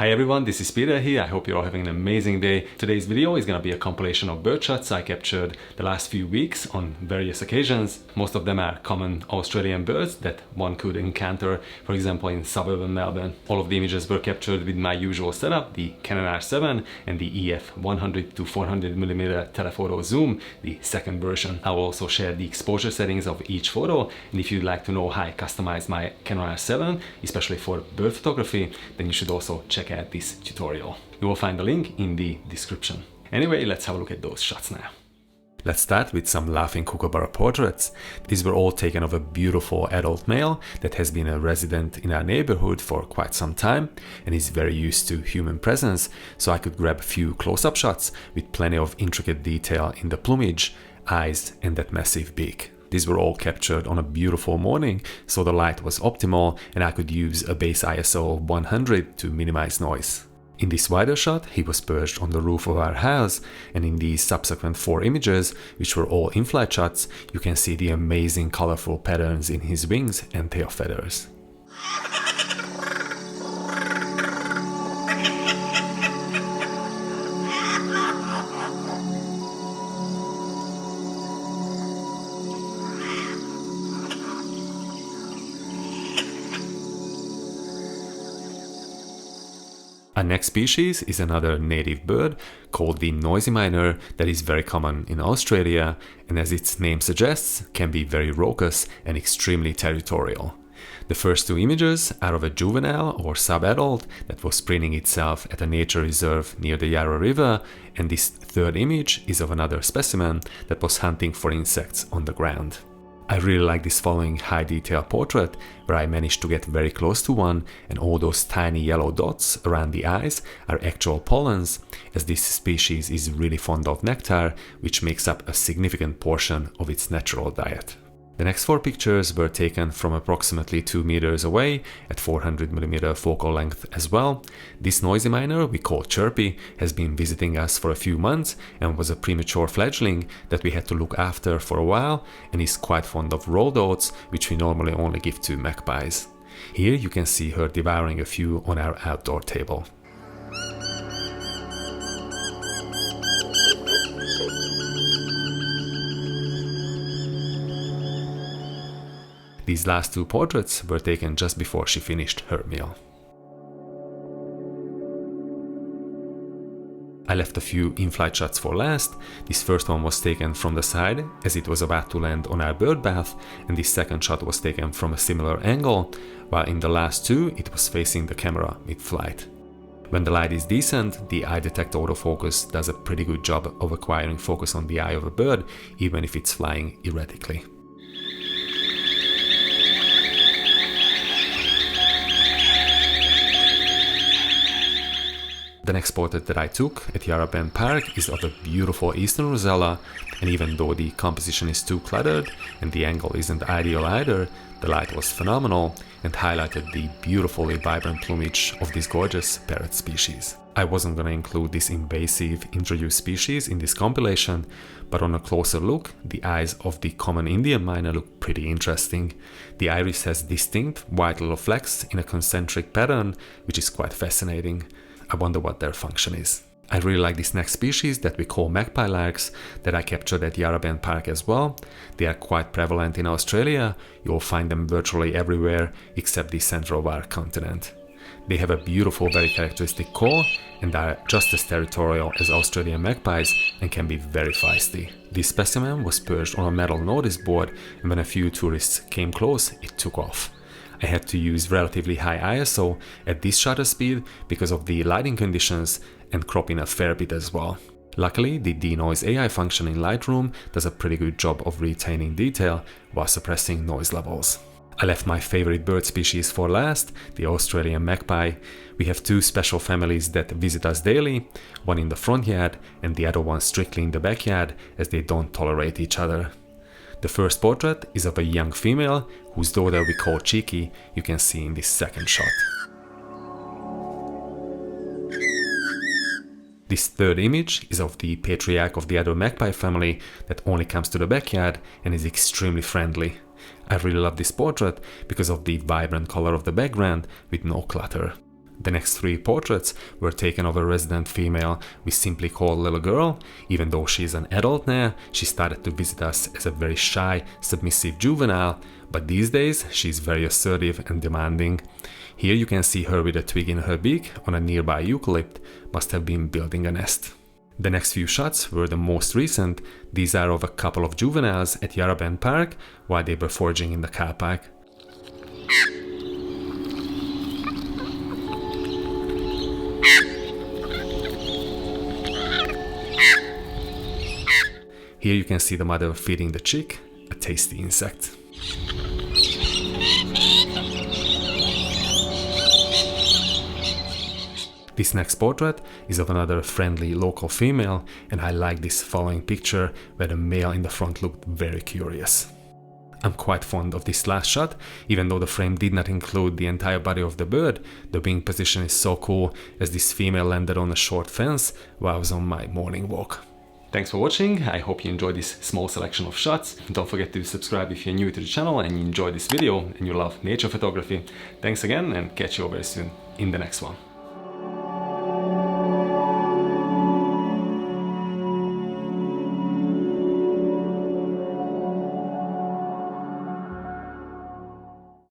Hi everyone, this is Peter here. I hope you're all having an amazing day. Today's video is going to be a compilation of bird shots I captured the last few weeks on various occasions. Most of them are common Australian birds that one could encounter, for example, in suburban Melbourne. All of the images were captured with my usual setup, the Canon R7 and the EF 100 to 400mm telephoto zoom, the second version. I will also share the exposure settings of each photo, and if you'd like to know how I customized my Canon R7, especially for bird photography, then you should also check out this tutorial. You will find the link in the description. Anyway, let's have a look at those shots now. Let's start with some laughing kookaburra portraits. These were all taken of a beautiful adult male that has been a resident in our neighborhood for quite some time and is very used to human presence, so I could grab a few close-up shots with plenty of intricate detail in the plumage, eyes and that massive beak. These were all captured on a beautiful morning, so the light was optimal and I could use a base ISO of 100 to minimize noise. In this wider shot, he was perched on the roof of our house, and in these subsequent 4 images, which were all in-flight shots, you can see the amazing colorful patterns in his wings and tail feathers. Our next species is another native bird called the noisy miner that is very common in Australia and, as its name suggests, can be very raucous and extremely territorial. The first 2 images are of a juvenile or sub-adult that was preening itself at a nature reserve near the Yarra River, and this 3rd image is of another specimen that was hunting for insects on the ground. I really like this following high detail portrait where I managed to get very close to one, and all those tiny yellow dots around the eyes are actual pollens, as this species is really fond of nectar, which makes up a significant portion of its natural diet. The next 4 pictures were taken from approximately 2 meters away at 400mm focal length as well. This noisy miner we call Chirpy has been visiting us for a few months and was a premature fledgling that we had to look after for a while, and is quite fond of rolled oats, which we normally only give to magpies. Here you can see her devouring a few on our outdoor table. These last 2 portraits were taken just before she finished her meal. I left a few in-flight shots for last. This first one was taken from the side as it was about to land on our bird bath, and this second shot was taken from a similar angle, while in the last 2 it was facing the camera mid-flight. When the light is decent, the eye detect autofocus does a pretty good job of acquiring focus on the eye of a bird, even if it's flying erratically. The next portrait that I took at Yarra Bend Park is of a beautiful eastern rosella, and even though the composition is too cluttered and the angle isn't ideal either, the light was phenomenal and highlighted the beautifully vibrant plumage of this gorgeous parrot species. I wasn't going to include this invasive introduced species in this compilation, but on a closer look, the eyes of the common Indian miner look pretty interesting. The iris has distinct white little flecks in a concentric pattern, which is quite fascinating. I wonder what their function is. I really like this next species that we call magpie larks that I captured at Yarra Bend Park as well. They are quite prevalent in Australia. You'll find them virtually everywhere except the center of our continent. They have a beautiful, very characteristic call and are just as territorial as Australian magpies and can be very feisty. This specimen was perched on a metal notice board, and when a few tourists came close, it took off. I had to use relatively high ISO at this shutter speed because of the lighting conditions, and crop in a fair bit as well. Luckily, the denoise AI function in Lightroom does a pretty good job of retaining detail while suppressing noise levels. I left my favorite bird species for last, the Australian magpie. We have 2 special families that visit us daily, one in the front yard and the other one strictly in the backyard, as they don't tolerate each other. The first portrait is of a young female, whose daughter we call Cheeky, you can see in this second shot. This 3rd image is of the patriarch of the other magpie family that only comes to the backyard and is extremely friendly. I really love this portrait because of the vibrant color of the background with no clutter. The next 3 portraits were taken of a resident female we simply call Little Girl. Even though she's an adult now, she started to visit us as a very shy, submissive juvenile, but these days she's very assertive and demanding. Here you can see her with a twig in her beak on a nearby eucalypt, must have been building a nest. The next few shots were the most recent. These are of a couple of juveniles at Yarra Bend Park while they were foraging in the car park. Here you can see the mother feeding the chick a tasty insect. This next portrait is of another friendly local female, and I like this following picture where the male in the front looked very curious. I'm quite fond of this last shot. Even though the frame did not include the entire body of the bird, the wing position is so cool as this female landed on a short fence while I was on my morning walk. Thanks for watching. I hope you enjoyed this small selection of shots. Don't forget to subscribe if you're new to the channel and you enjoyed this video and you love nature photography. Thanks again, and catch you all very soon in the next one.